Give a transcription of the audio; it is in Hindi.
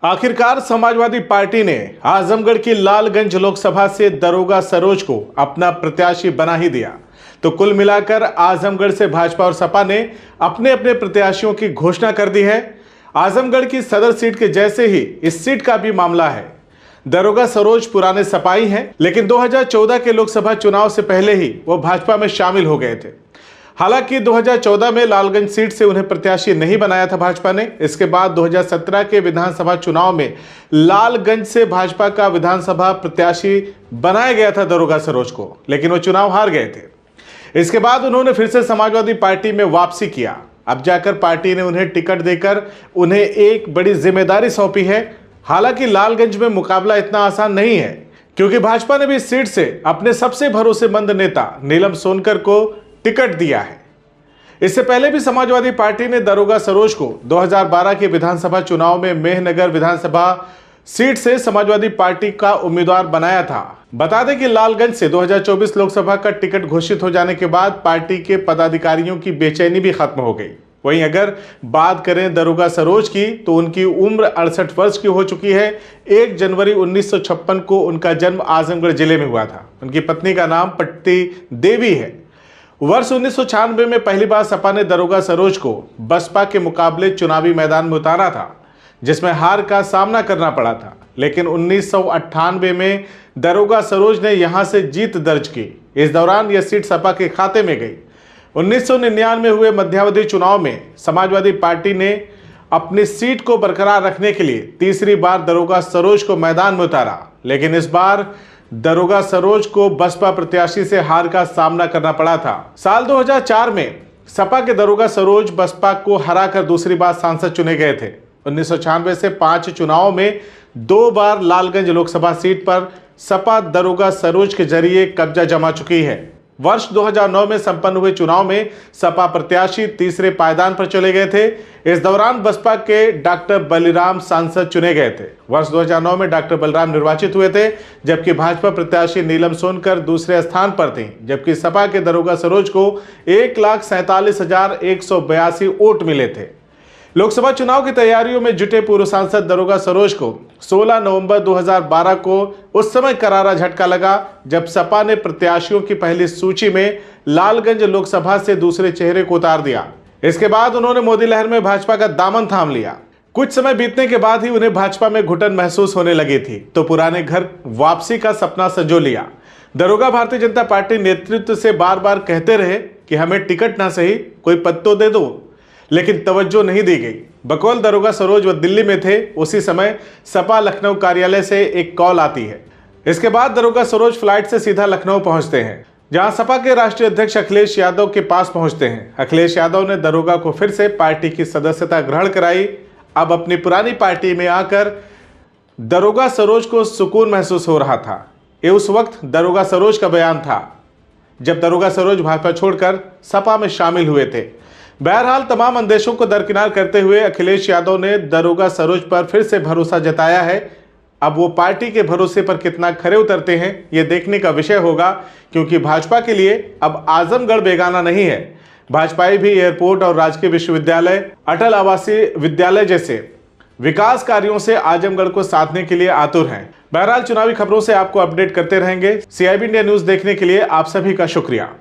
आखिरकार समाजवादी पार्टी ने आजमगढ़ की लालगंज लोकसभा से दरोगा सरोज को अपना प्रत्याशी बना ही दिया। तो कुल मिलाकर आजमगढ़ से भाजपा और सपा ने अपने अपने प्रत्याशियों की घोषणा कर दी है। आजमगढ़ की सदर सीट के जैसे ही इस सीट का भी मामला है। दरोगा सरोज पुराने सपाई हैं, लेकिन 2014 के लोकसभा चुनाव से पहले ही वो भाजपा में शामिल हो गए थे। हालांकि 2014 में लालगंज सीट से उन्हें प्रत्याशी नहीं बनाया था भाजपा ने। इसके बाद 2017 के विधानसभा चुनाव में लालगंज से भाजपा का विधानसभा प्रत्याशी बनाया गया था दरोगा सरोज को, लेकिन वो चुनाव हार गए थे। इसके बाद उन्होंने फिर से समाजवादी पार्टी में वापसी किया। अब जाकर पार्टी ने उन्हें टिकट देकर उन्हें एक बड़ी जिम्मेदारी सौंपी है। हालांकि लालगंज में मुकाबला इतना आसान नहीं है, क्योंकि भाजपा ने भी इस सीट से अपने सबसे भरोसेमंद नेता नीलम सोनकर को टिकट दिया है। इससे पहले भी समाजवादी पार्टी ने दरोगा सरोज को 2012 के विधानसभा चुनाव में मेहनगर विधानसभा सीट से समाजवादी पार्टी का उम्मीदवार बनाया था। बता दें कि लालगंज से 2024 लोकसभा का टिकट घोषित हो जाने के बाद पार्टी के पदाधिकारियों की बेचैनी भी खत्म हो गई। वहीं अगर बात करें दरोगा सरोज की, तो उनकी उम्र 68 वर्ष की हो चुकी है। 1 जनवरी 1956 को उनका जन्म आजमगढ़ जिले में हुआ था। उनकी पत्नी का नाम पट्टी देवी है। वर्ष 1996 में पहली बार सपा ने दरोगा सरोज को बसपा के मुकाबले चुनावी मैदान में उतारा था, जिसमें हार का सामना करना पड़ा था। लेकिन 1998 में दरोगा सरोज ने यहां से जीत दर्ज की। इस दौरान यह सीट सपा के खाते में गई। 1999 में हुए मध्यावधि चुनाव में समाजवादी पार्टी ने अपनी सीट को बरकरार रखने के लिए तीसरी बार दरोगा सरोज को मैदान में उतारा, लेकिन इस बार दरोगा सरोज को बसपा प्रत्याशी से हार का सामना करना पड़ा था। साल 2004 में सपा के दरोगा सरोज बसपा को हराकर दूसरी बार सांसद चुने गए थे। 1996 से 5 चुनावों में 2 बार लालगंज लोकसभा सीट पर सपा दरोगा सरोज के जरिए कब्जा जमा चुकी है। वर्ष 2009 में संपन्न हुए चुनाव में सपा प्रत्याशी तीसरे पायदान पर चले गए थे। इस दौरान बसपा के डॉक्टर बलिराम सांसद चुने गए थे। वर्ष 2009 में डॉक्टर बलिराम निर्वाचित हुए थे, जबकि भाजपा प्रत्याशी नीलम सोनकर दूसरे स्थान पर थी। जबकि सपा के दरोगा सरोज को 1,47,182 वोट मिले थे। लोकसभा चुनाव की तैयारियों में जुटे पूर्व सांसद दरोगा सरोज को 16 नवंबर 2012 को उस समय करारा झटका लगा, जब सपा ने प्रत्याशियों की पहली सूची में लालगंज लोकसभा से दूसरे चेहरे को उतार दिया। इसके बाद उन्होंने मोदी लहर में भाजपा का दामन थाम लिया। कुछ समय बीतने के बाद ही उन्हें भाजपा में घुटन महसूस होने लगी थी, तो पुराने घर वापसी का सपना संजो लिया। दरोगा भारतीय जनता पार्टी नेतृत्व से बार बार कहते रहे कि हमें टिकट ना सही, कोई पद तो दे दो, लेकिन तवज्जो नहीं दी गई। बकौल दरोगा सरोज वह दिल्ली में थे। उसी समय सपा लखनऊ कार्यालय से एक कॉल आती है। इसके बाद दरोगा सरोज फ्लाइट से सीधा लखनऊ पहुंचते हैं, जहां सपा के राष्ट्रीय अध्यक्ष अखिलेश यादव के पास पहुंचते हैं। अखिलेश यादव ने दरोगा को फिर से पार्टी की सदस्यता ग्रहण कराई। अब अपनी पुरानी पार्टी में आकर दरोगा सरोज को सुकून महसूस हो रहा था। ये उस वक्त दरोगा सरोज का बयान था, जब दरोगा सरोज भाजपा छोड़कर सपा में शामिल हुए थे। बहरहाल तमाम अंदेशों को दरकिनार करते हुए अखिलेश यादव ने दरोगा सरोज पर फिर से भरोसा जताया है। अब वो पार्टी के भरोसे पर कितना खरे उतरते हैं, ये देखने का विषय होगा, क्योंकि भाजपा के लिए अब आजमगढ़ बेगाना नहीं है। भाजपाई भी एयरपोर्ट और राजकीय विश्वविद्यालय, अटल आवासीय विद्यालय जैसे विकास कार्यों से आजमगढ़ को साधने के लिए आतुर हैं। बहरहाल चुनावी खबरों से आपको अपडेट करते रहेंगे। CIB इंडिया न्यूज देखने के लिए आप सभी का शुक्रिया।